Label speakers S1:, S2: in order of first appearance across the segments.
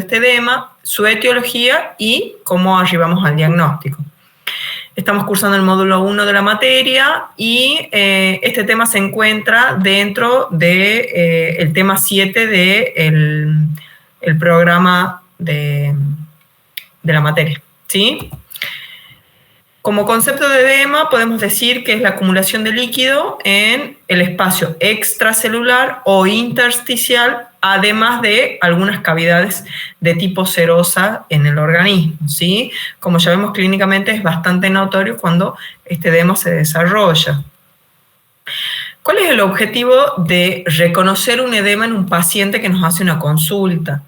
S1: este edema, su etiología y cómo arribamos al diagnóstico. Estamos cursando el módulo 1 de la materia y este tema se encuentra dentro del tema 7 del programa de la materia, ¿sí? Como concepto de edema podemos decir que es la acumulación de líquido en el espacio extracelular o intersticial, además de algunas cavidades de tipo serosa en el organismo, ¿sí? Como ya vemos clínicamente es bastante notorio cuando este edema se desarrolla. ¿Cuál es el objetivo de reconocer un edema en un paciente que nos hace una consulta?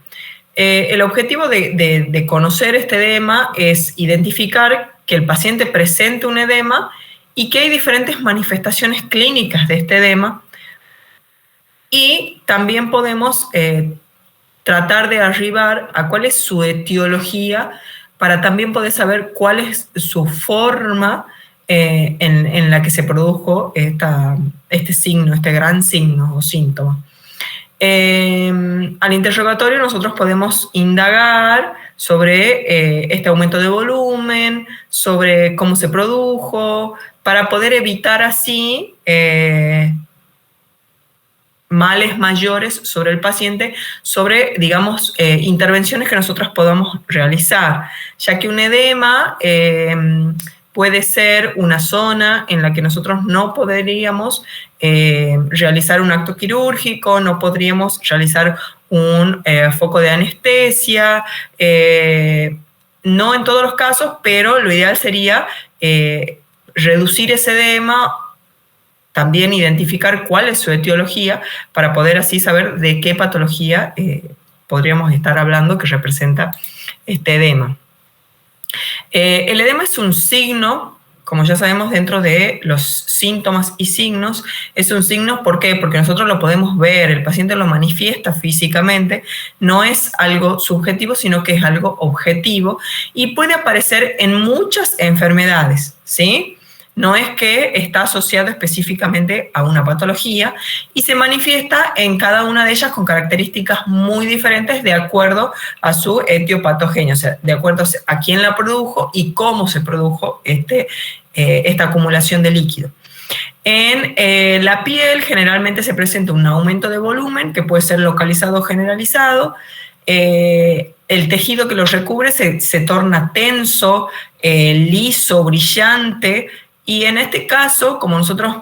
S1: El objetivo de conocer este edema es identificar que el paciente presente un edema y que hay diferentes manifestaciones clínicas de este edema, y también podemos tratar de arribar a cuál es su etiología para también poder saber cuál es su forma en la que se produjo este signo, este gran signo o síntoma. Al interrogatorio nosotros podemos indagar sobre este aumento de volumen, sobre cómo se produjo, para poder evitar así males mayores sobre el paciente, sobre, digamos, intervenciones que nosotros podamos realizar, ya que un edema puede ser una zona en la que nosotros no podríamos realizar un acto quirúrgico, no podríamos realizar un foco de anestesia, no en todos los casos, pero lo ideal sería reducir ese edema, también identificar cuál es su etiología para poder así saber de qué patología podríamos estar hablando que representa este edema. El edema es un signo, como ya sabemos dentro de los síntomas y signos, es un signo, ¿por qué? Porque nosotros lo podemos ver, el paciente lo manifiesta físicamente, no es algo subjetivo, sino que es algo objetivo y puede aparecer en muchas enfermedades, ¿sí? No es que está asociado específicamente a una patología y se manifiesta en cada una de ellas con características muy diferentes de acuerdo a su etiopatogenia, o sea, de acuerdo a quién la produjo y cómo se produjo esta acumulación de líquido. En la piel generalmente se presenta un aumento de volumen que puede ser localizado o generalizado. El tejido que lo recubre se torna tenso, liso, brillante. Y en este caso, como nosotros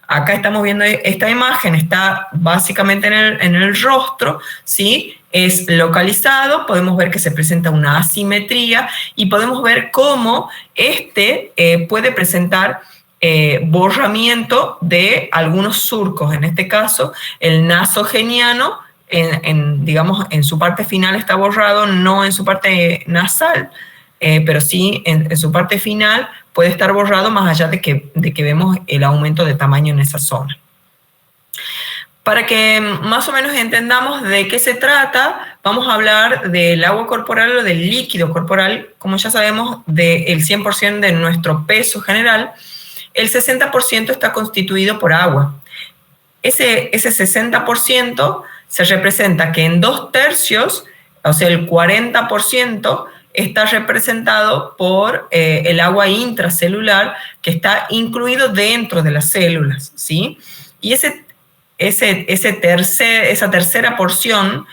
S1: acá estamos viendo esta imagen, está básicamente en el rostro, ¿sí? Es localizado, podemos ver que se presenta una asimetría y podemos ver cómo puede presentar borramiento de algunos surcos. En este caso, el nasogeniano, digamos, en su parte final está borrado, no en su parte nasal, pero sí en su parte final puede estar borrado más allá de que vemos el aumento de tamaño en esa zona. Para que más o menos entendamos de qué se trata, vamos a hablar del agua corporal o del líquido corporal. Como ya sabemos, del 100% de nuestro peso general, el 60% está constituido por agua. Ese 60% se representa que en 2/3, o sea, el 40%, está representado por el agua intracelular que está incluido dentro de las células, ¿sí? Y esa tercera porción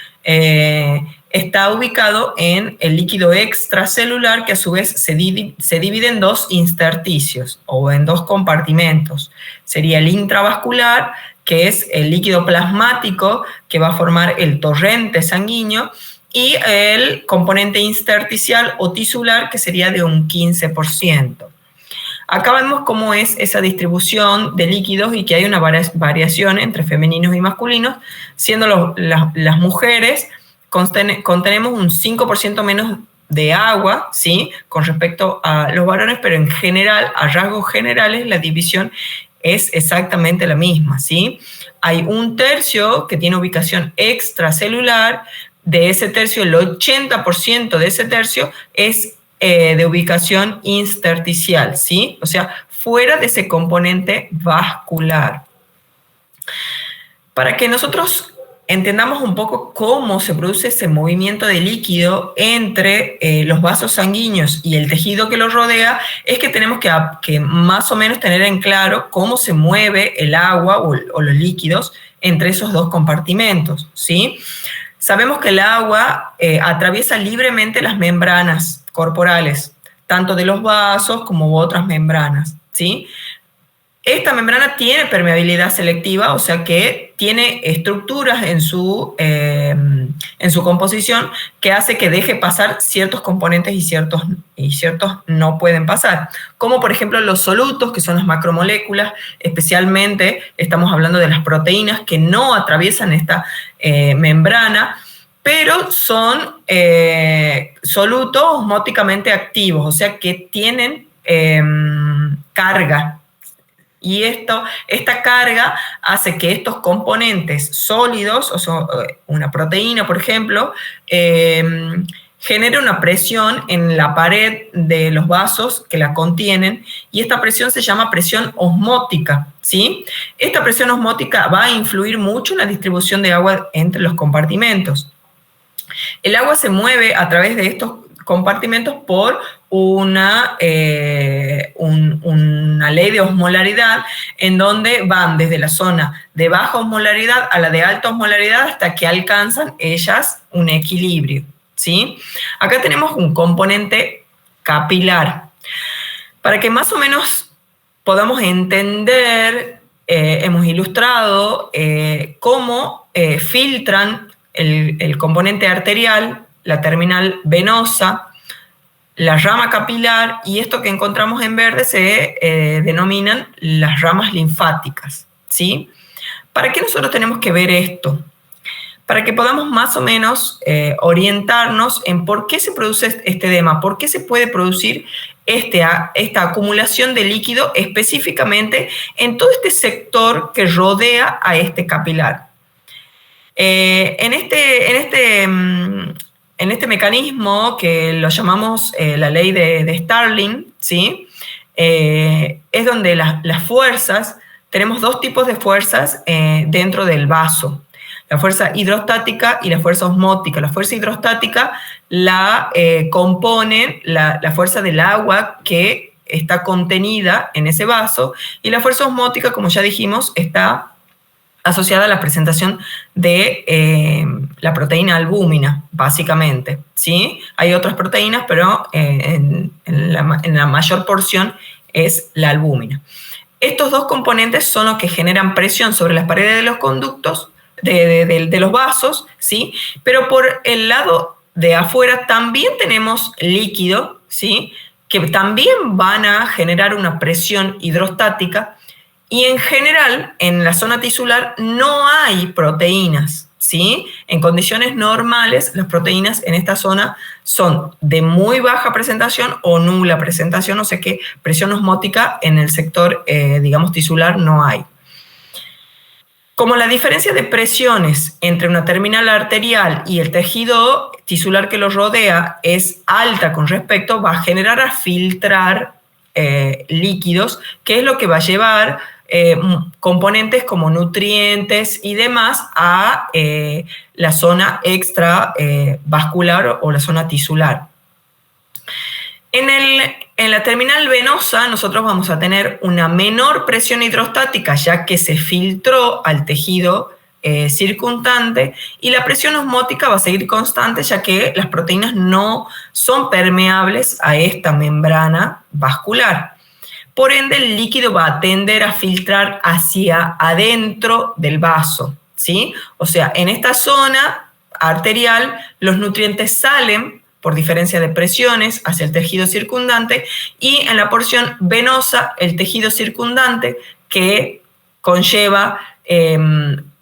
S1: está ubicado en el líquido extracelular, que a su vez se divide en dos intersticios o en dos compartimentos. Sería el intravascular, que es el líquido plasmático que va a formar el torrente sanguíneo, y el componente intersticial o tisular, que sería de un 15%. Acá vemos cómo es esa distribución de líquidos y que hay una variación entre femeninos y masculinos, siendo las mujeres contenemos un 5% menos de agua, ¿sí? Con respecto a los varones, pero en general, a rasgos generales, la división es exactamente la misma, ¿sí? Hay 1/3 que tiene ubicación extracelular. De ese tercio, el 80% de ese tercio es de ubicación intersticial, ¿sí? O sea, fuera de ese componente vascular. Para que nosotros entendamos un poco cómo se produce ese movimiento de líquido entre los vasos sanguíneos y el tejido que los rodea, es que tenemos que más o menos tener en claro cómo se mueve el agua o los líquidos entre esos dos compartimentos, ¿sí? Sabemos que el agua atraviesa libremente las membranas corporales, tanto de los vasos como otras membranas, ¿sí? Esta membrana tiene permeabilidad selectiva, o sea que tiene estructuras en su composición que hace que deje pasar ciertos componentes y ciertos no pueden pasar. Como por ejemplo los solutos, que son las macromoléculas, especialmente estamos hablando de las proteínas que no atraviesan esta membrana, pero son solutos osmóticamente activos, o sea que tienen carga. Y esta carga hace que estos componentes sólidos, o sea, una proteína, por ejemplo, genere una presión en la pared de los vasos que la contienen, y esta presión se llama presión osmótica, ¿sí? Esta presión osmótica va a influir mucho en la distribución de agua entre los compartimentos. El agua se mueve a través de estos compartimentos por una ley de osmolaridad, en donde van desde la zona de baja osmolaridad a la de alta osmolaridad hasta que alcanzan ellas un equilibrio, ¿sí? Acá tenemos un componente capilar. Para que más o menos podamos entender, hemos ilustrado cómo filtran el componente arterial, la terminal venosa, la rama capilar, y esto que encontramos en verde se denominan las ramas linfáticas, ¿sí? ¿Para qué nosotros tenemos que ver esto? Para que podamos más o menos orientarnos en por qué se produce este edema, por qué se puede producir esta acumulación de líquido específicamente en todo este sector que rodea a este capilar. En este mecanismo que lo llamamos la ley de Starling, ¿sí? Es donde las fuerzas, tenemos dos tipos de fuerzas dentro del vaso: la fuerza hidrostática y la fuerza osmótica. La fuerza hidrostática la componen la fuerza del agua que está contenida en ese vaso, y la fuerza osmótica, como ya dijimos, está asociada a la presentación de la proteína albúmina, básicamente, ¿sí? Hay otras proteínas, pero en la mayor porción es la albúmina. Estos dos componentes son los que generan presión sobre las paredes de los conductos, de los vasos, ¿sí? Pero por el lado de afuera también tenemos líquido, ¿sí? Que también van a generar una presión hidrostática. Y en general, en la zona tisular no hay proteínas, ¿sí? En condiciones normales, las proteínas en esta zona son de muy baja presentación o nula presentación, o sea que presión osmótica en el sector, digamos, tisular no hay. Como la diferencia de presiones entre una terminal arterial y el tejido tisular que lo rodea es alta con respecto, va a generar a filtrar líquidos, que es lo que va a llevar componentes como nutrientes y demás a la zona extravascular o la zona tisular. En la terminal venosa nosotros vamos a tener una menor presión hidrostática, ya que se filtró al tejido circundante, y la presión osmótica va a seguir constante, ya que las proteínas no son permeables a esta membrana vascular. Por ende, el líquido va a tender a filtrar hacia adentro del vaso, ¿sí? O sea, en esta zona arterial los nutrientes salen por diferencia de presiones hacia el tejido circundante, y en la porción venosa el tejido circundante, que conlleva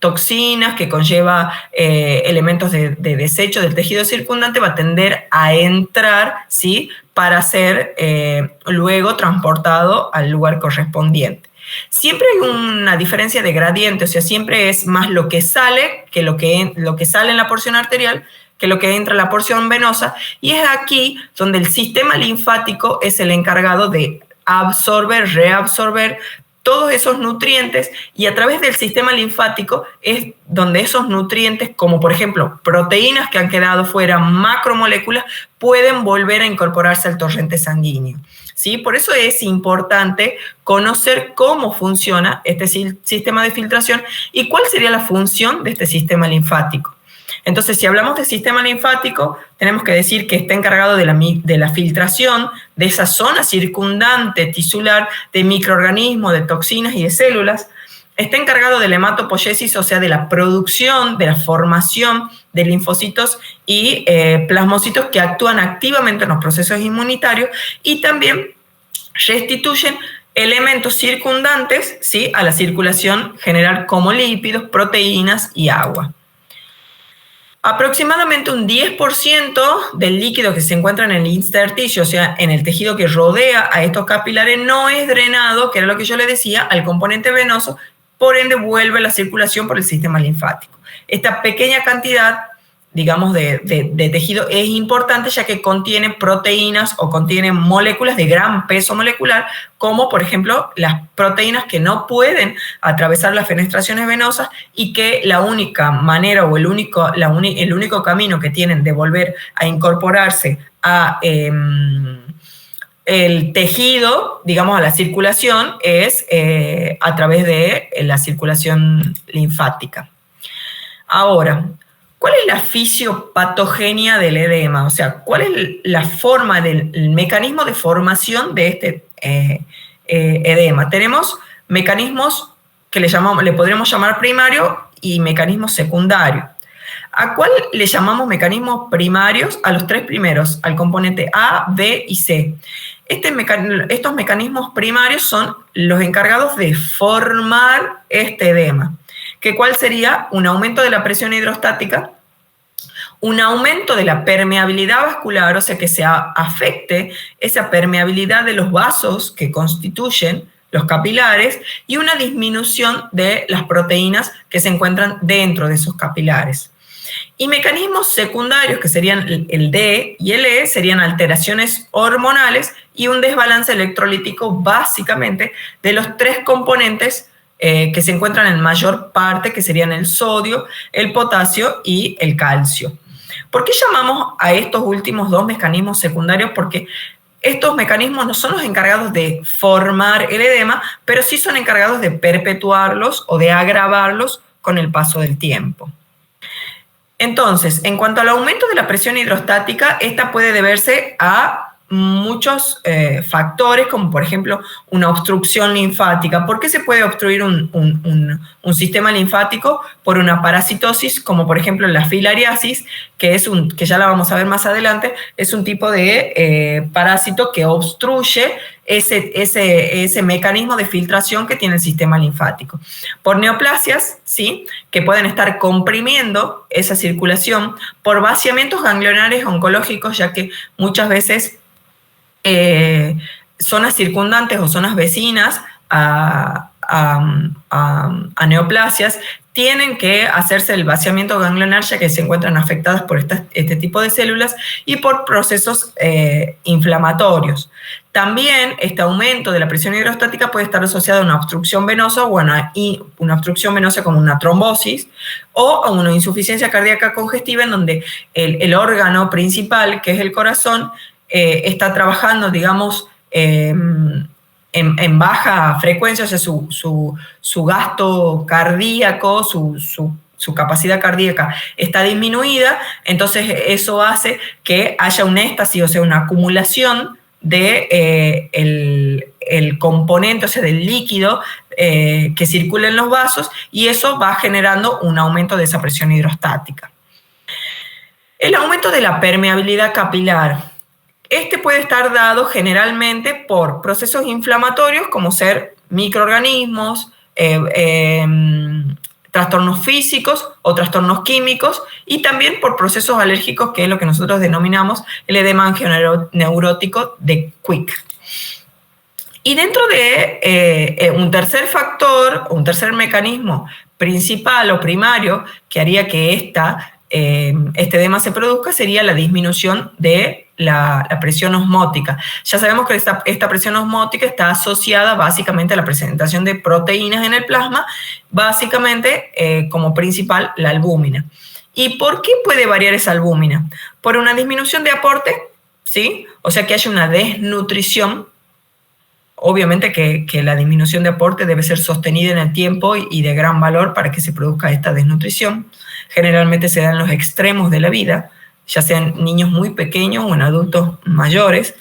S1: toxinas, que conlleva elementos de desecho del tejido circundante, va a tender a entrar, ¿sí? Para ser luego transportado al lugar correspondiente. Siempre hay una diferencia de gradiente, o sea, siempre es más lo que sale que lo que sale en la porción arterial que lo que entra en la porción venosa, y es aquí donde el sistema linfático es el encargado de absorber, reabsorber todos esos nutrientes, y a través del sistema linfático es donde esos nutrientes, como por ejemplo proteínas que han quedado fuera, macromoléculas, pueden volver a incorporarse al torrente sanguíneo, ¿sí? Por eso es importante conocer cómo funciona este sistema de filtración y cuál sería la función de este sistema linfático. Entonces, si hablamos de sistema linfático, tenemos que decir que está encargado de la filtración de esa zona circundante tisular de microorganismos, de toxinas y de células. Está encargado de la hematopoiesis, o sea, de la producción, de la formación de linfocitos y plasmocitos que actúan activamente en los procesos inmunitarios y también restituyen elementos circundantes, ¿sí?, a la circulación general como lípidos, proteínas y agua. Aproximadamente un 10% del líquido que se encuentra en el intersticio, o sea, en el tejido que rodea a estos capilares, no es drenado, que era lo que yo le decía, al componente venoso, por ende vuelve la circulación por el sistema linfático. Esta pequeña cantidad, digamos, de tejido es importante ya que contiene proteínas o contiene moléculas de gran peso molecular, como por ejemplo las proteínas que no pueden atravesar las fenestraciones venosas y que la única manera o el único camino que tienen de volver a incorporarse a el tejido, digamos, a la circulación, es a través de la circulación linfática. Ahora, ¿cuál es la fisiopatogenia del edema? O sea, ¿cuál es la forma el mecanismo de formación de este edema? Tenemos mecanismos que le podríamos llamar primario y mecanismos secundarios. ¿A cuál le llamamos mecanismos primarios? A los tres primeros, al componente A, B y C. Estos mecanismos primarios son los encargados de formar este edema. ¿Cuál sería? Un aumento de la presión hidrostática, un aumento de la permeabilidad vascular, o sea que se afecte esa permeabilidad de los vasos que constituyen los capilares, y una disminución de las proteínas que se encuentran dentro de esos capilares. Y mecanismos secundarios, que serían el D y el E, serían alteraciones hormonales y un desbalance electrolítico, básicamente, de los tres componentes que se encuentran en mayor parte, que serían el sodio, el potasio y el calcio. ¿Por qué llamamos a estos últimos dos mecanismos secundarios? Porque estos mecanismos no son los encargados de formar el edema, pero sí son encargados de perpetuarlos o de agravarlos con el paso del tiempo. Entonces, en cuanto al aumento de la presión hidrostática, esta puede deberse a muchos factores, como por ejemplo una obstrucción linfática. ¿Por qué se puede obstruir un sistema linfático? Por una parasitosis, como por ejemplo la filariasis, que ya la vamos a ver más adelante, es un tipo de parásito que obstruye ese mecanismo de filtración que tiene el sistema linfático. Por neoplasias, ¿sí?, que pueden estar comprimiendo esa circulación, por vaciamientos ganglionares oncológicos, ya que muchas veces zonas circundantes o zonas vecinas a neoplasias tienen que hacerse el vaciamiento ganglionar, ya que se encuentran afectadas por este tipo de células y por procesos inflamatorios. También este aumento de la presión hidrostática puede estar asociado a una obstrucción venosa, o una obstrucción venosa como una trombosis, o a una insuficiencia cardíaca congestiva, en donde el órgano principal, que es el corazón, está trabajando, digamos, en baja frecuencia, o sea, su gasto cardíaco, su capacidad cardíaca está disminuida, entonces eso hace que haya un éxtasis, o sea, una acumulación de el componente, o sea, del líquido que circula en los vasos, y eso va generando un aumento de esa presión hidrostática. El aumento de la permeabilidad capilar. Este puede estar dado generalmente por procesos inflamatorios, como ser microorganismos, trastornos físicos o trastornos químicos, y también por procesos alérgicos, que es lo que nosotros denominamos el edema angioneurótico de Quick. Y dentro de un tercer factor, un tercer mecanismo principal o primario que haría que este edema se produzca, sería la disminución de la presión osmótica. Ya sabemos que esta presión osmótica está asociada básicamente a la presentación de proteínas en el plasma, básicamente como principal la albúmina. ¿Y por qué puede variar esa albúmina? Por una disminución de aporte, ¿sí? O sea que haya una desnutrición. Obviamente que la disminución de aporte debe ser sostenida en el tiempo y de gran valor para que se produzca esta desnutrición. Generalmente se da en los extremos de la vida, ya sean niños muy pequeños o en adultos mayores.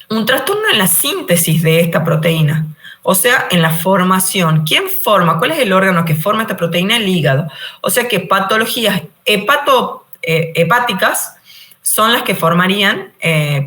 S1: Un trastorno en la síntesis de esta proteína, o sea, en la formación. ¿Quién forma? ¿Cuál es el órgano que forma esta proteína? El hígado. O sea que patologías hepáticas son las que formarían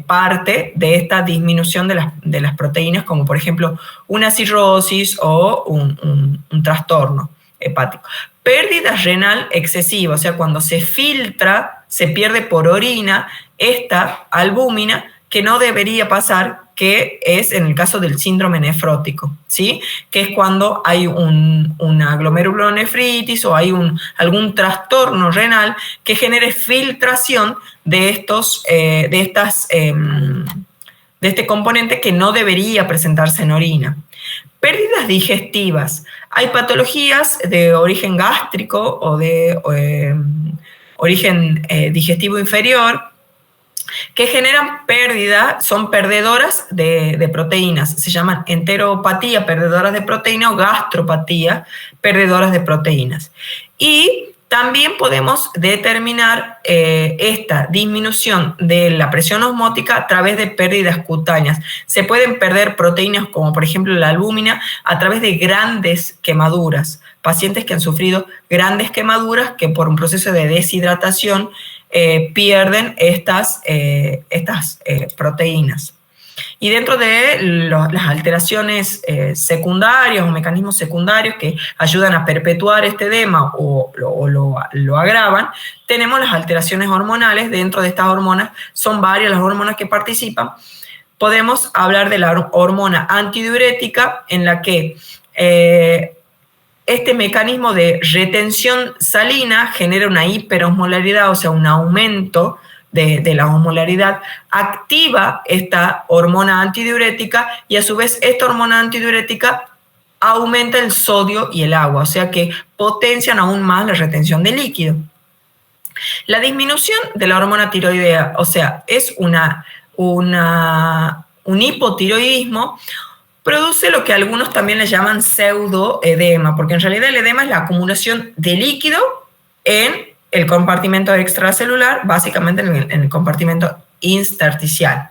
S1: parte de esta disminución de las proteínas, como por ejemplo una cirrosis o un trastorno hepático. Pérdida renal excesiva, o sea, cuando se filtra, se pierde por orina esta albúmina que no debería pasar, que es en el caso del síndrome nefrótico, ¿sí? Que es cuando hay una glomerulonefritis o hay algún trastorno renal que genere filtración de este componente que no debería presentarse en orina. Pérdidas digestivas. Hay patologías de origen gástrico o de origen digestivo inferior que generan pérdida, son perdedoras de proteínas. Se llaman enteropatía, perdedoras de proteína, o gastropatía, perdedoras de proteínas. Y también podemos determinar esta disminución de la presión osmótica a través de pérdidas cutáneas. Se pueden perder proteínas como por ejemplo la albúmina a través de grandes quemaduras. Pacientes que han sufrido grandes quemaduras que por un proceso de deshidratación pierden estas proteínas. Y dentro de las alteraciones secundarias o mecanismos secundarios que ayudan a perpetuar este edema o lo agravan, tenemos las alteraciones hormonales. Dentro de estas hormonas, son varias las hormonas que participan. Podemos hablar de la hormona antidiurética, en la que este mecanismo de retención salina genera una hiperosmolaridad, o sea, un aumento de la osmolaridad, activa esta hormona antidiurética y a su vez esta hormona antidiurética aumenta el sodio y el agua, o sea que potencian aún más la retención de líquido. La disminución de la hormona tiroidea, o sea, es un hipotiroidismo, produce lo que algunos también le llaman pseudoedema, porque en realidad el edema es la acumulación de líquido en el compartimento extracelular, básicamente en el compartimento intersticial.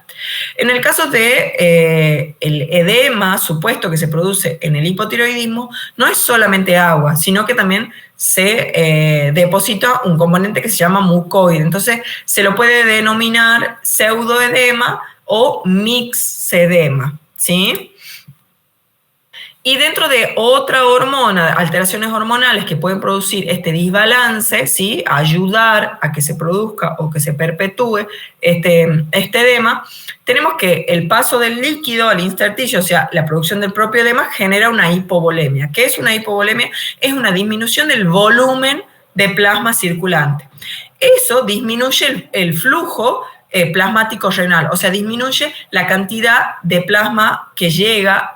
S1: En el caso de el edema supuesto que se produce en el hipotiroidismo, no es solamente agua, sino que también se deposita un componente que se llama mucoide. Entonces se lo puede denominar pseudoedema o mixedema, ¿sí? Y dentro de otra hormona, alteraciones hormonales que pueden producir este desbalance, ¿sí? Ayudar a que se produzca o que se perpetúe este edema, tenemos que el paso del líquido al intersticio, o sea, la producción del propio edema, genera una hipovolemia. ¿Qué es una hipovolemia? Es una disminución del volumen de plasma circulante. Eso disminuye el flujo plasmático renal, o sea, disminuye la cantidad de plasma que llega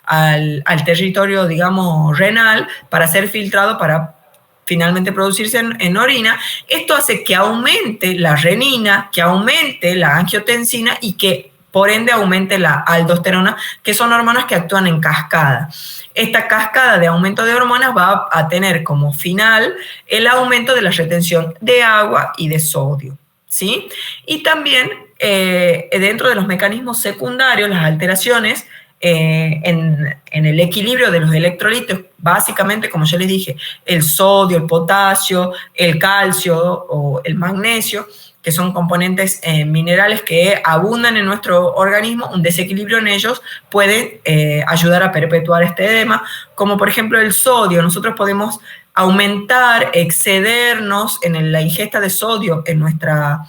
S1: al territorio, digamos, renal para ser filtrado para finalmente producirse en orina. Esto hace que aumente la renina, que aumente la angiotensina y que por ende aumente la aldosterona, que son hormonas que actúan en cascada. Esta cascada de aumento de hormonas va a tener como final el aumento de la retención de agua y de sodio, ¿sí? Y también dentro de los mecanismos secundarios, las alteraciones en el equilibrio de los electrolitos, básicamente, como ya les dije, el sodio, el potasio, el calcio o el magnesio, que son componentes minerales que abundan en nuestro organismo, un desequilibrio en ellos puede ayudar a perpetuar este edema, como por ejemplo el sodio. Nosotros podemos aumentar, excedernos en la ingesta de sodio en nuestra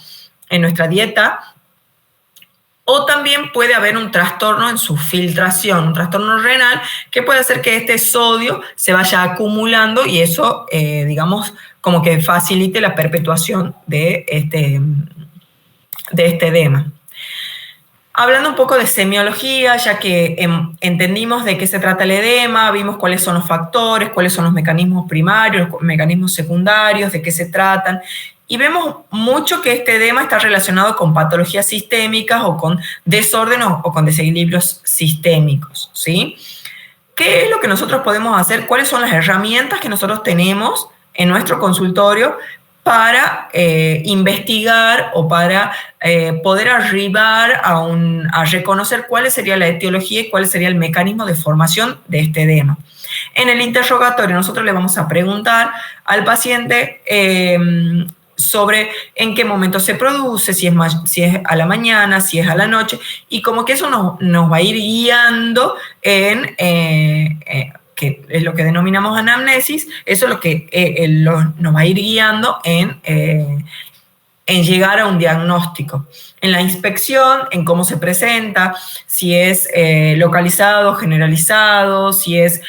S1: dieta, o también puede haber un trastorno en su filtración, un trastorno renal que puede hacer que este sodio se vaya acumulando y eso, digamos, como que facilite la perpetuación de de este edema. Hablando un poco de semiología, ya que entendimos de qué se trata el edema, vimos cuáles son los factores, cuáles son los mecanismos primarios, los mecanismos secundarios, de qué se tratan, y vemos mucho que este edema está relacionado con patologías sistémicas o con desórdenes o con desequilibrios sistémicos, ¿sí? ¿Qué es lo que nosotros podemos hacer? ¿Cuáles son las herramientas que nosotros tenemos en nuestro consultorio para investigar o para poder arribar a reconocer cuál sería la etiología y cuál sería el mecanismo de formación de este edema? En el interrogatorio nosotros le vamos a preguntar al paciente sobre en qué momento se produce, si es a la mañana, si es a la noche, y como que eso nos va a ir guiando en, que es lo que denominamos anamnesis, eso es lo que nos va a ir guiando en llegar a un diagnóstico. En la inspección, en cómo se presenta, si es localizado, generalizado, si es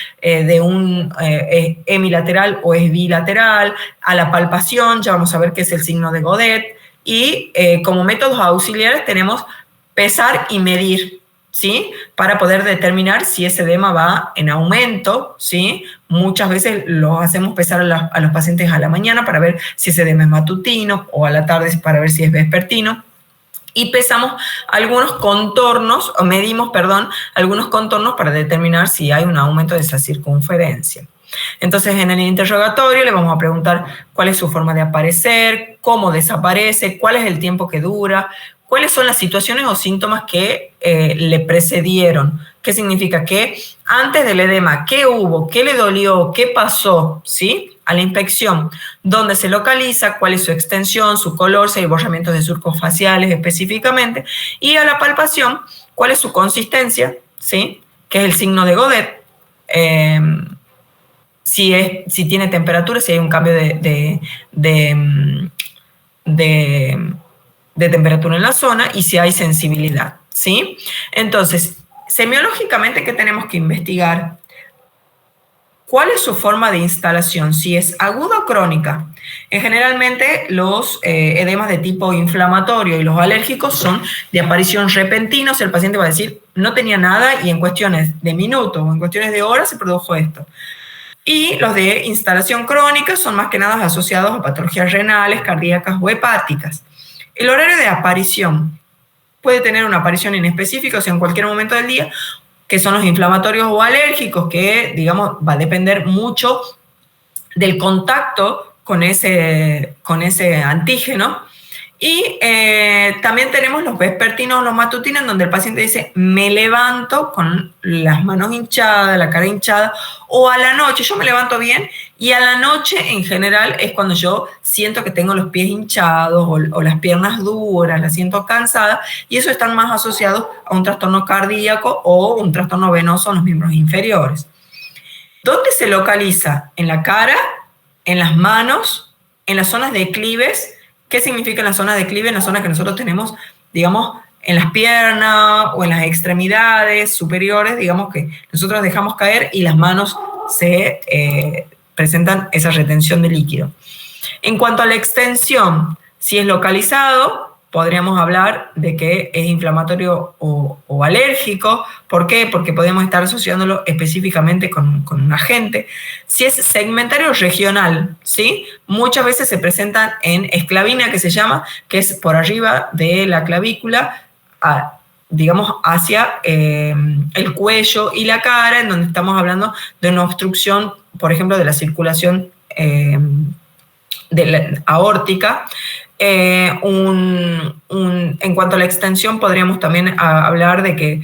S1: hemilateral o es bilateral. A la palpación ya vamos a ver qué es el signo de Godet. Y como métodos auxiliares tenemos pesar y medir, ¿sí? Para poder determinar si ese edema va en aumento, ¿sí? Muchas veces lo hacemos pesar a los pacientes a la mañana para ver si ese edema es matutino, o a la tarde para ver si es vespertino. Y pesamos algunos contornos, o medimos, perdón, algunos contornos para determinar si hay un aumento de esa circunferencia. Entonces, en el interrogatorio le vamos a preguntar cuál es su forma de aparecer, cómo desaparece, cuál es el tiempo que dura, cuáles son las situaciones o síntomas que le precedieron. ¿Qué significa? Que antes del edema, ¿qué hubo? ¿Qué le dolió? ¿Qué pasó? ¿Sí? A la inspección, dónde se localiza, cuál es su extensión, su color, si hay borramientos de surcos faciales específicamente, y a la palpación, cuál es su consistencia, ¿sí? Que es el signo de Godet, si tiene temperatura, si hay un cambio de temperatura en la zona y si hay sensibilidad, ¿sí? Entonces, semiológicamente, ¿qué tenemos que investigar? ¿Cuál es su forma de instalación? Si es aguda o crónica. Generalmente los edemas de tipo inflamatorio y los alérgicos son de aparición repentina. O sea, el paciente va a decir, no tenía nada y en cuestiones de minutos o en cuestiones de horas se produjo esto. Y los de instalación crónica son más que nada asociados a patologías renales, cardíacas o hepáticas. El horario de aparición puede tener una aparición inespecífica, o sea, en cualquier momento del día, que son los inflamatorios o alérgicos, que, digamos, va a depender mucho del contacto con ese antígeno. Y también tenemos los vespertinos o los matutinos, en donde el paciente dice, me levanto con las manos hinchadas, la cara hinchada, o a la noche, yo me levanto bien, y a la noche en general es cuando yo siento que tengo los pies hinchados o las piernas duras, las siento cansadas, y eso están más asociados a un trastorno cardíaco o un trastorno venoso en los miembros inferiores. ¿Dónde se localiza? En la cara, en las manos, en las zonas declives. ¿Qué significa en la zona declive? En la zona que nosotros tenemos, digamos, en las piernas o en las extremidades superiores, digamos que nosotros dejamos caer y las manos se presentan esa retención de líquido. En cuanto a la extensión, si es localizado, podríamos hablar de que es inflamatorio o alérgico. ¿Por qué? Porque podemos estar asociándolo específicamente con un agente. Si es segmentario regional, ¿sí? Muchas veces se presentan en esclavina, que se llama, que es por arriba de la clavícula, digamos, hacia el cuello y la cara, en donde estamos hablando de una obstrucción, por ejemplo, de la circulación de la aórtica. En cuanto a la extensión, podríamos también hablar de que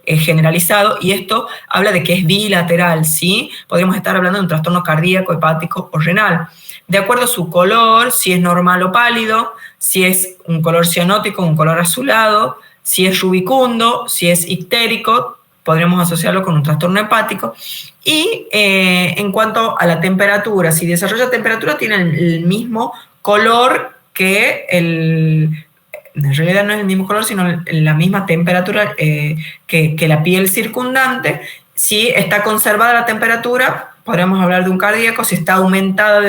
S1: es generalizado, y esto habla de que es bilateral, ¿sí? Podríamos estar hablando de un trastorno cardíaco, hepático o renal. De acuerdo a su color, si es normal o pálido, si es un color cianótico, un color azulado, si es rubicundo, si es ictérico, podríamos asociarlo con un trastorno hepático. Y en cuanto a la temperatura, si desarrolla temperatura, tiene el mismo color que en realidad no es el mismo color, sino la misma temperatura que la piel circundante. Si está conservada la temperatura, podríamos hablar de un cardíaco. Si está aumentada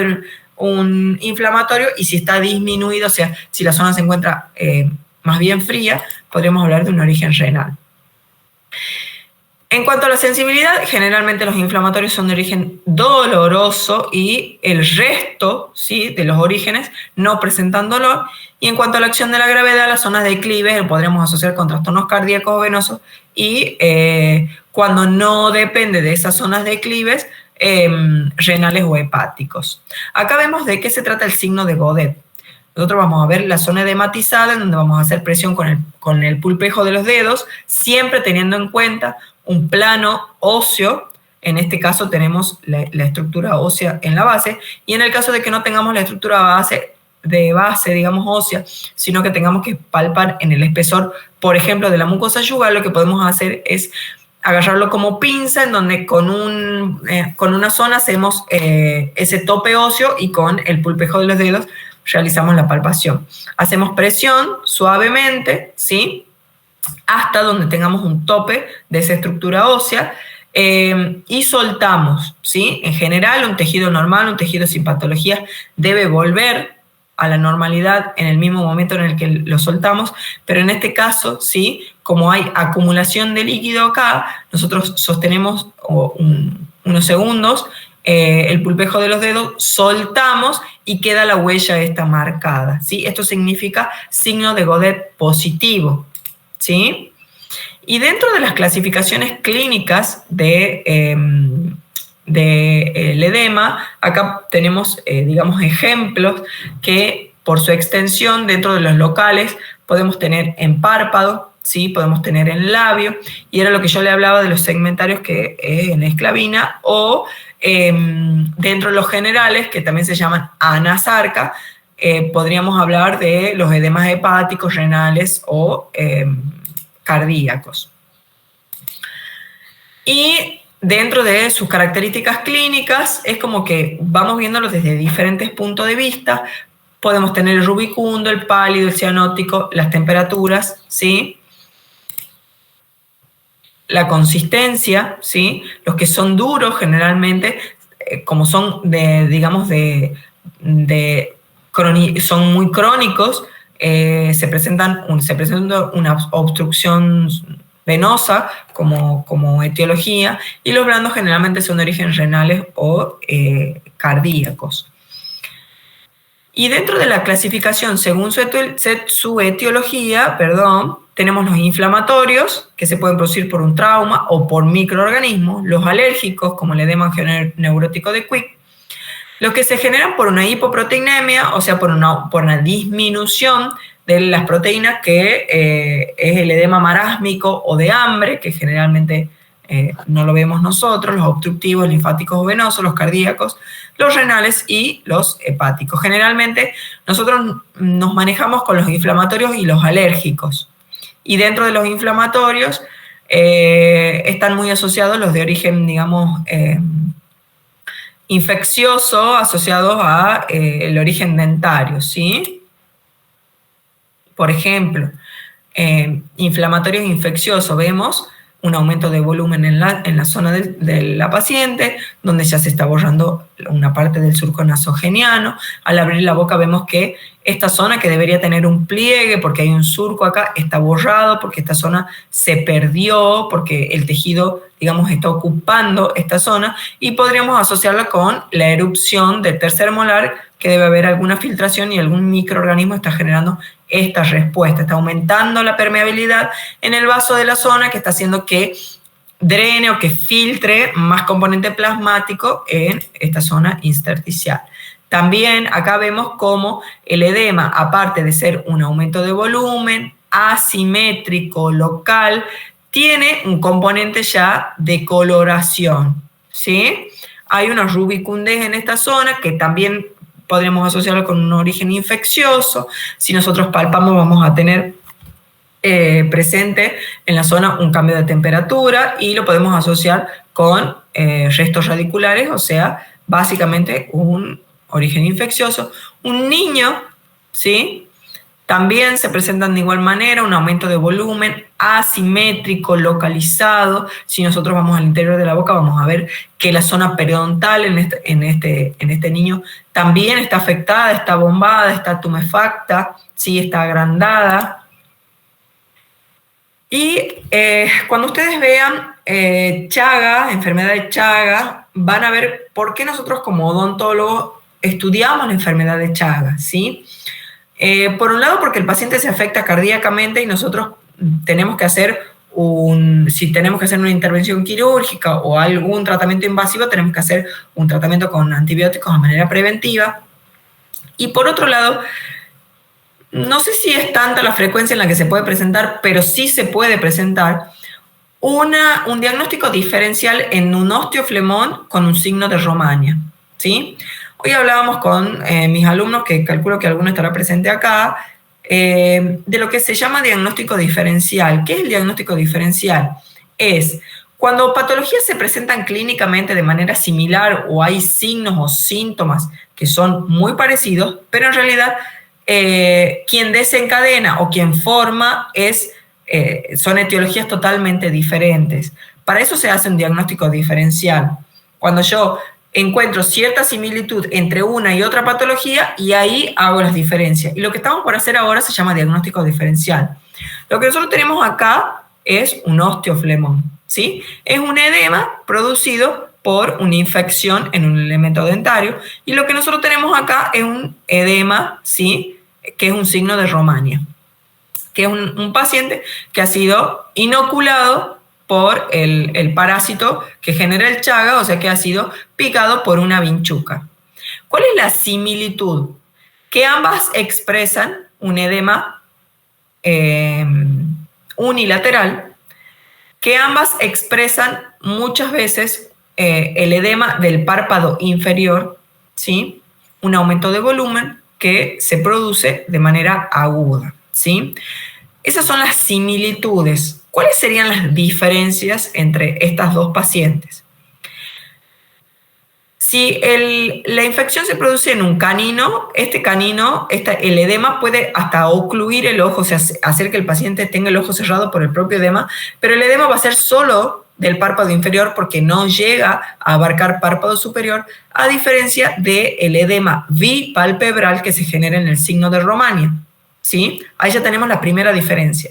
S1: un inflamatorio, y si está disminuido, o sea, si la zona se encuentra más bien fría, podríamos hablar de un origen renal. En cuanto a la sensibilidad, generalmente los inflamatorios son de origen doloroso y el resto, ¿sí?, de los orígenes no presentan dolor. Y en cuanto a la acción de la gravedad, las zonas de declive lo podremos asociar con trastornos cardíacos o venosos, y cuando no depende de esas zonas de declives, renales o hepáticos. Acá vemos de qué se trata el signo de Godet. Nosotros vamos a ver la zona edematizada, en donde vamos a hacer presión con el pulpejo de los dedos, siempre teniendo en cuenta un plano óseo. En este caso tenemos la estructura ósea en la base, y en el caso de que no tengamos la estructura de base, digamos, ósea, sino que tengamos que palpar en el espesor, por ejemplo, de la mucosa yugal, lo que podemos hacer es agarrarlo como pinza, en donde con una zona hacemos ese tope óseo, y con el pulpejo de los dedos realizamos la palpación. Hacemos presión suavemente, ¿sí?, hasta donde tengamos un tope de esa estructura ósea, y soltamos, ¿sí? En general, un tejido normal, un tejido sin patología, debe volver a la normalidad en el mismo momento en el que lo soltamos, pero en este caso, ¿sí?, como hay acumulación de líquido acá, nosotros sostenemos unos segundos el pulpejo de los dedos, soltamos y queda la huella esta marcada, ¿sí? Esto significa signo de Godet positivo, ¿sí? Y dentro de las clasificaciones clínicas del edema, acá tenemos, digamos, ejemplos que por su extensión dentro de los locales podemos tener en párpado, ¿sí?, podemos tener en labio, y era lo que yo le hablaba de los segmentarios que en esclavina, o dentro de los generales, que también se llaman anasarca, podríamos hablar de los edemas hepáticos, renales o cardíacos. Y dentro de sus características clínicas, es como que vamos viéndolo desde diferentes puntos de vista. Podemos tener el rubicundo, el pálido, el cianótico, las temperaturas, ¿sí?, la consistencia, ¿sí?, los que son duros generalmente, como son son muy crónicos, se presenta una obstrucción venosa como etiología, y los blandos generalmente son de origen renales o cardíacos. Y dentro de la clasificación, según su etiología, tenemos los inflamatorios, que se pueden producir por un trauma o por microorganismos, los alérgicos, como el edema neurótico de Quick, los que se generan por una hipoproteinemia, o sea, por una disminución de las proteínas, que es el edema marásmico o de hambre, que generalmente no lo vemos nosotros, los obstructivos, linfáticos o venosos, los cardíacos, los renales y los hepáticos. Generalmente nosotros nos manejamos con los inflamatorios y los alérgicos. Y dentro de los inflamatorios están muy asociados los de origen, digamos, infeccioso, asociados a el origen dentario, ¿sí? Por ejemplo, inflamatorios infecciosos, vemos un aumento de volumen en la zona de la paciente, donde ya se está borrando una parte del surco nasogeniano. Al abrir la boca vemos que esta zona, que debería tener un pliegue porque hay un surco acá, está borrado porque esta zona se perdió, porque el tejido, digamos, está ocupando esta zona, y podríamos asociarla con la erupción del tercer molar, que debe haber alguna filtración y algún microorganismo está generando esta respuesta, está aumentando la permeabilidad en el vaso de la zona, que está haciendo que drene o que filtre más componente plasmático en esta zona intersticial. También acá vemos cómo el edema, aparte de ser un aumento de volumen, asimétrico, local, tiene un componente ya de coloración, ¿sí? Hay una rubicundez en esta zona que también podríamos asociarlo con un origen infeccioso. Si nosotros palpamos, vamos a tener presente en la zona un cambio de temperatura, y lo podemos asociar con restos radiculares, o sea, básicamente un origen infeccioso. Un niño, ¿sí?, También se presentan de igual manera un aumento de volumen asimétrico, localizado. Si nosotros vamos al interior de la boca, vamos a ver que la zona periodontal en este niño también está afectada, está bombada, está tumefacta, ¿sí? Está agrandada. Y cuando ustedes vean Chaga, enfermedad de Chaga, van a ver por qué nosotros como odontólogos estudiamos la enfermedad de Chaga, ¿sí? Por un lado, porque el paciente se afecta cardíacamente y nosotros tenemos que hacer si tenemos que hacer una intervención quirúrgica o algún tratamiento invasivo, tenemos que hacer un tratamiento con antibióticos de manera preventiva. Y por otro lado, no sé si es tanta la frecuencia en la que se puede presentar, pero sí se puede presentar un diagnóstico diferencial en un osteoflemón con un signo de Romaña, ¿sí? Hoy hablábamos con mis alumnos, que calculo que alguno estará presente acá, de lo que se llama diagnóstico diferencial. ¿Qué es el diagnóstico diferencial? Es cuando patologías se presentan clínicamente de manera similar o hay signos o síntomas que son muy parecidos, pero en realidad quien desencadena o quien forma son etiologías totalmente diferentes. Para eso se hace un diagnóstico diferencial. Cuando yo encuentro cierta similitud entre una y otra patología y ahí hago las diferencias. Y lo que estamos por hacer ahora se llama diagnóstico diferencial. Lo que nosotros tenemos acá es un osteoflemón, ¿sí? Es un edema producido por una infección en un elemento dentario y lo que nosotros tenemos acá es un edema, ¿sí? Que es un signo de Romaña, que es un paciente que ha sido inoculado por el parásito que genera el Chaga, o sea que ha sido picado por una vinchuca. ¿Cuál es la similitud? Que ambas expresan un edema unilateral, que ambas expresan muchas veces el edema del párpado inferior, ¿sí? Un aumento de volumen que se produce de manera aguda, ¿sí? Esas son las similitudes. ¿Cuáles serían las diferencias entre estas dos pacientes? Si la infección se produce en un canino, el edema puede hasta ocluir el ojo, o sea, hacer que el paciente tenga el ojo cerrado por el propio edema, pero el edema va a ser solo del párpado inferior porque no llega a abarcar párpado superior, a diferencia del edema bipalpebral que se genera en el signo de Romaña, ¿sí? Ahí ya tenemos la primera diferencia.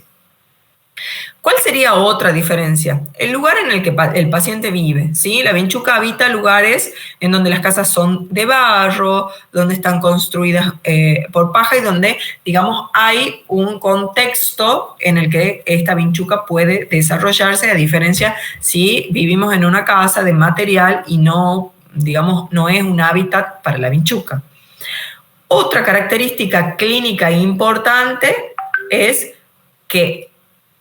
S1: ¿Cuál sería otra diferencia? El lugar en el que el paciente vive, ¿sí? La vinchuca habita lugares en donde las casas son de barro, donde están construidas por paja y donde, digamos, hay un contexto en el que esta vinchuca puede desarrollarse, a diferencia si vivimos en una casa de material y no, digamos, no es un hábitat para la vinchuca. Otra característica clínica importante es que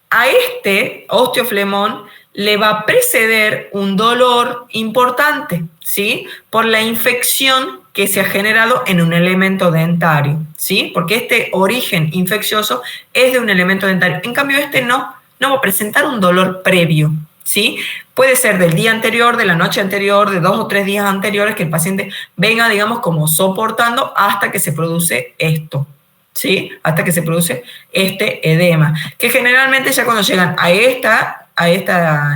S1: a este osteoflemón le va a preceder un dolor importante, ¿sí? Por la infección que se ha generado en un elemento dentario, ¿sí? Porque este origen infeccioso es de un elemento dentario. En cambio, este no va a presentar un dolor previo, ¿sí? Puede ser del día anterior, de la noche anterior, de 2 o 3 días anteriores que el paciente venga, digamos, como soportando hasta que se produce esto, ¿sí? Hasta que se produce este edema, que generalmente ya cuando llegan a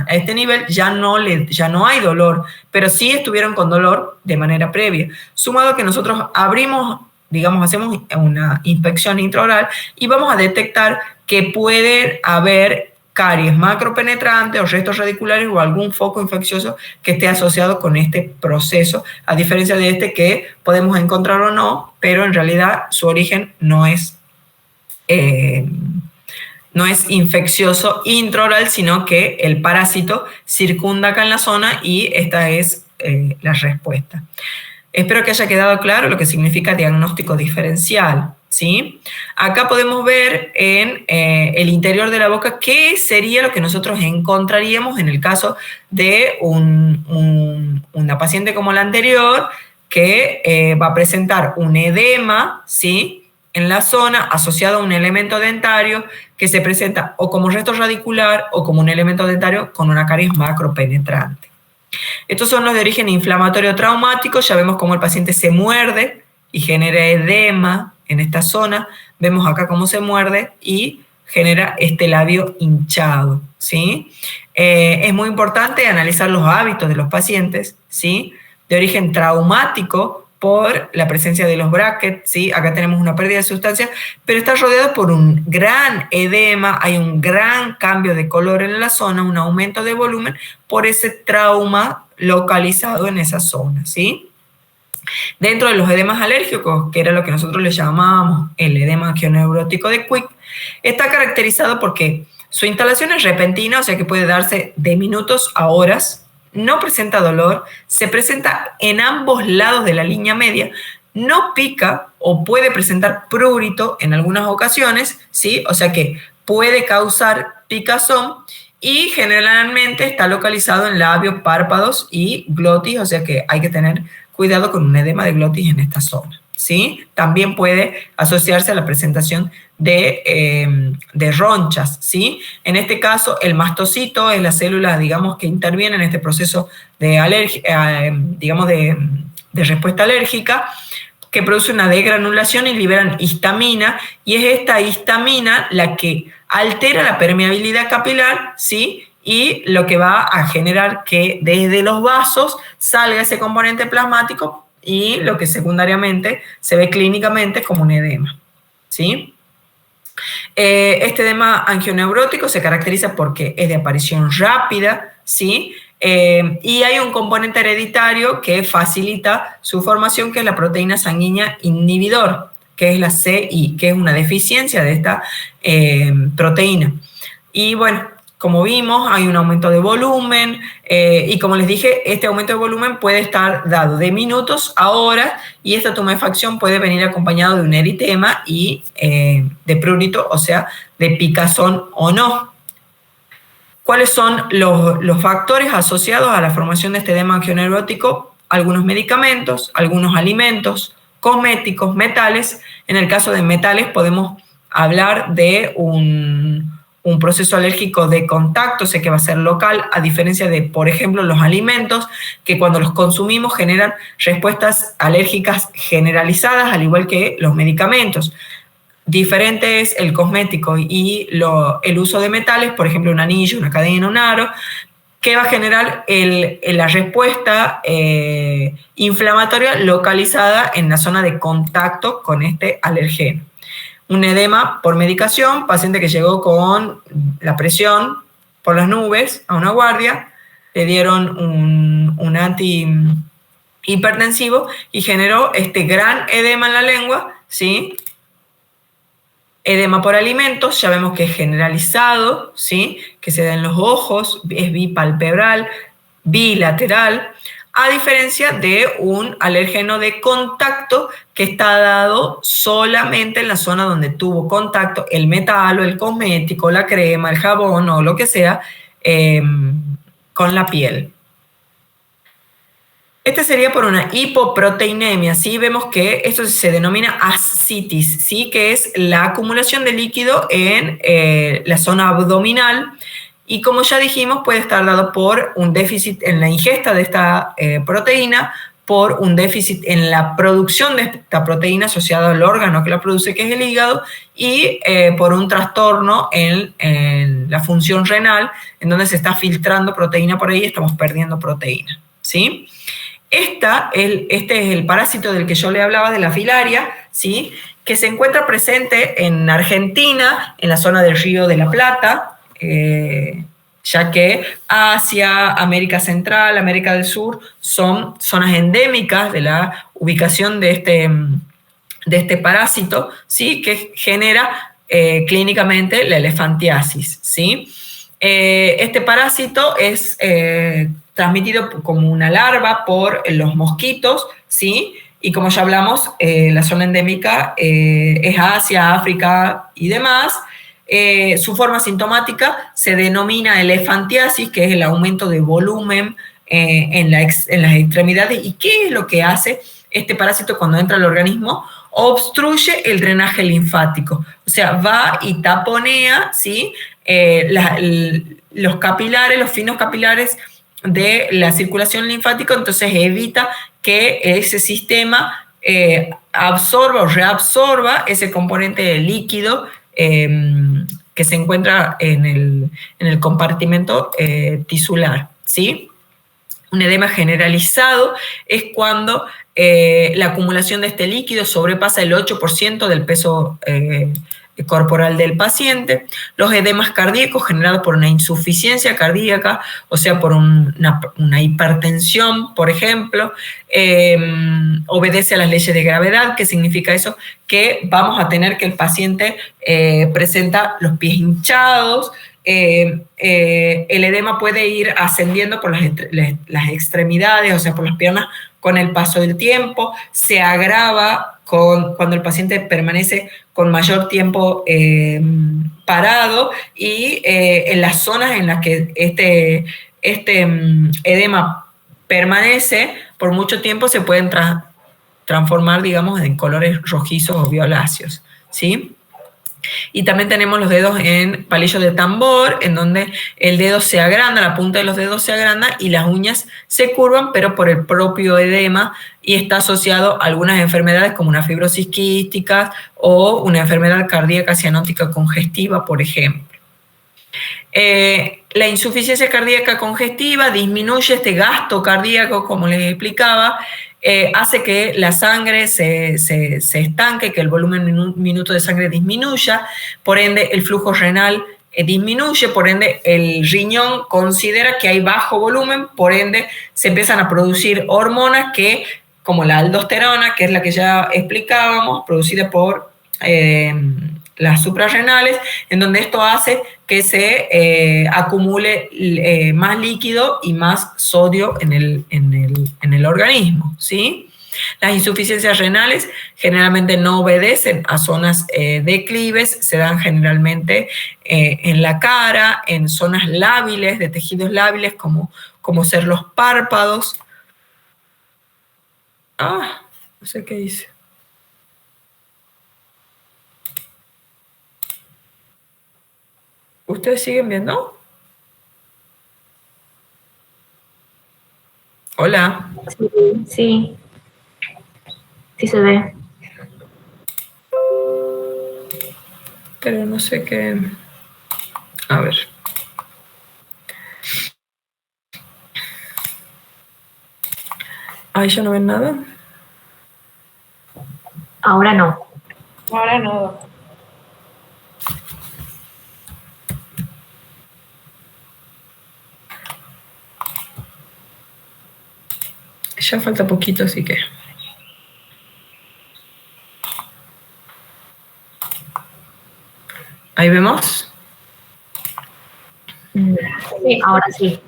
S1: este nivel ya no hay dolor, pero sí estuvieron con dolor de manera previa. Sumado a que nosotros abrimos, digamos, hacemos una inspección intraoral y vamos a detectar que puede haber caries macropenetrantes o restos radiculares o algún foco infeccioso que esté asociado con este proceso, a diferencia de este que podemos encontrar o no, pero en realidad su origen no es infeccioso intraoral, sino que el parásito circunda acá en la zona y esta es la respuesta. Espero que haya quedado claro lo que significa diagnóstico diferencial, ¿sí? Acá podemos ver en el interior de la boca qué sería lo que nosotros encontraríamos en el caso de una paciente como la anterior que va a presentar un edema, ¿sí? En la zona asociado a un elemento dentario que se presenta o como resto radicular o como un elemento dentario con una caries macropenetrante. Estos son los de origen inflamatorio traumático. Ya vemos cómo el paciente se muerde y genera edema en esta zona. Vemos acá cómo se muerde y genera este labio hinchado, ¿sí? Es muy importante analizar los hábitos de los pacientes, ¿sí? De origen traumático por la presencia de los brackets, ¿sí? Acá tenemos una pérdida de sustancia, pero está rodeado por un gran edema, hay un gran cambio de color en la zona, un aumento de volumen por ese trauma localizado en esa zona, ¿sí? Dentro de los edemas alérgicos, que era lo que nosotros le llamábamos el edema angioneurótico de Quick, está caracterizado porque su instalación es repentina, o sea que puede darse de minutos a horas, no presenta dolor, se presenta en ambos lados de la línea media, no pica o puede presentar prurito en algunas ocasiones, ¿sí? O sea que puede causar picazón y generalmente está localizado en labios, párpados y glotis, o sea que hay que tener cuidado con un edema de glotis en esta zona, ¿sí? También puede asociarse a la presentación de ronchas, ¿sí? En este caso, el mastocito es la célula, digamos, que interviene en este proceso de digamos, de respuesta alérgica, que produce una degranulación y liberan histamina, y es esta histamina la que altera la permeabilidad capilar, ¿sí? Y lo que va a generar que desde los vasos salga ese componente plasmático y lo que secundariamente se ve clínicamente como un edema, ¿sí? Este edema angioneurótico se caracteriza porque es de aparición rápida, ¿sí? Y hay un componente hereditario que facilita su formación, que es la proteína sanguínea inhibidor, que es la CI, que es una deficiencia de esta proteína. Y bueno, como vimos, hay un aumento de volumen y como les dije, este aumento de volumen puede estar dado de minutos a horas y esta tumefacción puede venir acompañado de un eritema y de prurito, o sea, de picazón o no. ¿Cuáles son los factores asociados a la formación de este edema angioneurótico? Algunos medicamentos, algunos alimentos, cosméticos, metales. En el caso de metales podemos hablar de un proceso alérgico de contacto, sé que va a ser local, a diferencia de, por ejemplo, los alimentos, que cuando los consumimos generan respuestas alérgicas generalizadas, al igual que los medicamentos. Diferente es el cosmético y el uso de metales, por ejemplo, un anillo, una cadena, un aro, que va a generar la respuesta inflamatoria localizada en la zona de contacto con este alergeno. Un edema por medicación, paciente que llegó con la presión por las nubes a una guardia, le dieron un antihipertensivo y generó este gran edema en la lengua, ¿sí? Edema por alimentos, ya vemos que es generalizado, ¿sí? Que se da en los ojos, es bipalpebral, bilateral, a diferencia de un alérgeno de contacto que está dado solamente en la zona donde tuvo contacto el metal o el cosmético, la crema, el jabón o lo que sea con la piel. Este sería por una hipoproteinemia, ¿sí? Vemos que esto se denomina ascitis, ¿sí? Que es la acumulación de líquido en la zona abdominal y como ya dijimos puede estar dado por un déficit en la ingesta de esta proteína, por un déficit en la producción de esta proteína asociada al órgano que la produce, que es el hígado, y por un trastorno en la función renal, en donde se está filtrando proteína por ahí y estamos perdiendo proteína, ¿sí? Este es el parásito del que yo le hablaba, de la filaria, ¿sí? Que se encuentra presente en Argentina, en la zona del Río de la Plata, ya que Asia, América Central, América del Sur son zonas endémicas de la ubicación de este parásito, ¿sí? Que genera clínicamente la elefantiasis, ¿sí? Este parásito es transmitido como una larva por los mosquitos, ¿sí? Y como ya hablamos, la zona endémica es Asia, África y demás. Su forma sintomática se denomina elefantiasis, que es el aumento de volumen en las extremidades. ¿Y qué es lo que hace este parásito cuando entra al organismo? Obstruye el drenaje linfático, o sea, va y taponea, ¿sí? Los capilares, los finos capilares de la circulación linfática, entonces evita que ese sistema absorba o reabsorba ese componente líquido que se encuentra en el compartimento tisular, ¿sí? Un edema generalizado es cuando la acumulación de este líquido sobrepasa el 8% del peso corporal del paciente. Los edemas cardíacos generados por una insuficiencia cardíaca, o sea, por una hipertensión, por ejemplo, obedece a las leyes de gravedad. ¿Qué significa eso? Que vamos a tener que el paciente presenta los pies hinchados, el edema puede ir ascendiendo por las extremidades, o sea, por las piernas, con el paso del tiempo, se agrava cuando el paciente permanece con mayor tiempo parado, y en las zonas en las que este edema permanece por mucho tiempo se pueden transformar, digamos, en colores rojizos o violáceos, ¿sí? Y también tenemos los dedos en palillos de tambor, en donde el dedo se agranda, la punta de los dedos se agranda y las uñas se curvan, pero por el propio edema, y está asociado a algunas enfermedades como una fibrosis quística o una enfermedad cardíaca cianótica congestiva, por ejemplo. La insuficiencia cardíaca congestiva disminuye este gasto cardíaco, como les explicaba, hace que la sangre se estanque, que el volumen minuto de sangre disminuya, por ende el flujo renal disminuye, por ende el riñón considera que hay bajo volumen, por ende se empiezan a producir hormonas que, como la aldosterona, que es la que ya explicábamos, producida por las suprarrenales, en donde esto hace que se acumule más líquido y más sodio en el organismo, ¿sí? Las insuficiencias renales generalmente no obedecen a zonas declives, se dan generalmente en la cara, en zonas lábiles, de tejidos lábiles, como ser los párpados. No sé qué hice. ¿Ustedes siguen viendo? Hola.
S2: Sí. Sí se ve.
S1: Pero no sé qué. A ver. Ahí ya no ven nada.
S2: Ahora no.
S3: Ahora no.
S1: Ya falta poquito, así que. ¿Ahí vemos?
S2: Sí, ahora sí.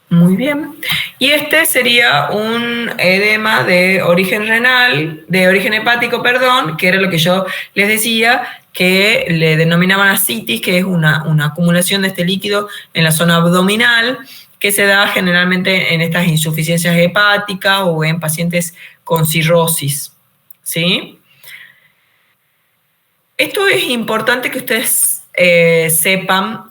S1: Muy bien. Y este sería un edema de origen renal, de origen hepático, perdón, que era lo que yo les decía, que le denominaban ascitis, que es una acumulación de este líquido en la zona abdominal, que se da generalmente en estas insuficiencias hepáticas o en pacientes con cirrosis, ¿sí? Esto es importante que ustedes sepan,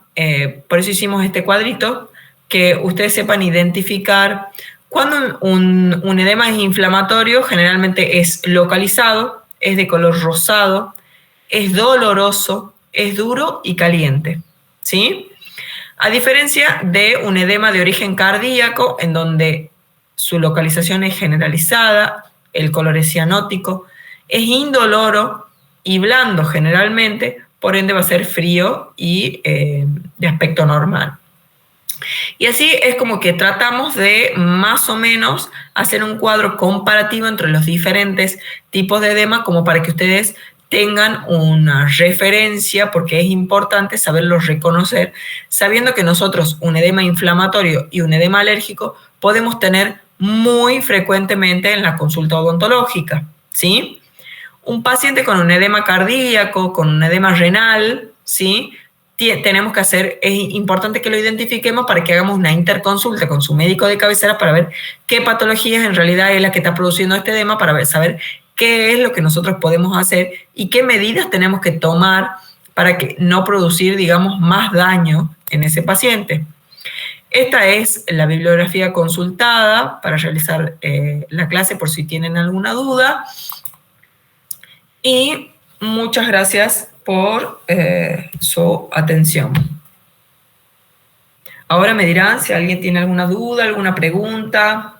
S1: por eso hicimos este cuadrito, que ustedes sepan identificar cuando un edema es inflamatorio. Generalmente es localizado, es de color rosado, es doloroso, es duro y caliente, ¿sí? A diferencia de un edema de origen cardíaco, en donde su localización es generalizada, el color es cianótico, es indoloro y blando generalmente, por ende va a ser frío y de aspecto normal. Y así es como que tratamos de más o menos hacer un cuadro comparativo entre los diferentes tipos de edema, como para que ustedes tengan una referencia, porque es importante saberlos reconocer, sabiendo que nosotros un edema inflamatorio y un edema alérgico podemos tener muy frecuentemente en la consulta odontológica, ¿sí? Un paciente con un edema cardíaco, con un edema renal, ¿sí? Tenemos que hacer, es importante que lo identifiquemos para que hagamos una interconsulta con su médico de cabecera para ver qué patologías en realidad es la que está produciendo este edema, para saber qué es lo que nosotros podemos hacer y qué medidas tenemos que tomar para que no producir, digamos, más daño en ese paciente. Esta es la bibliografía consultada para realizar la clase por si tienen alguna duda. Y muchas gracias por su atención. Ahora me dirán si alguien tiene alguna duda, alguna pregunta.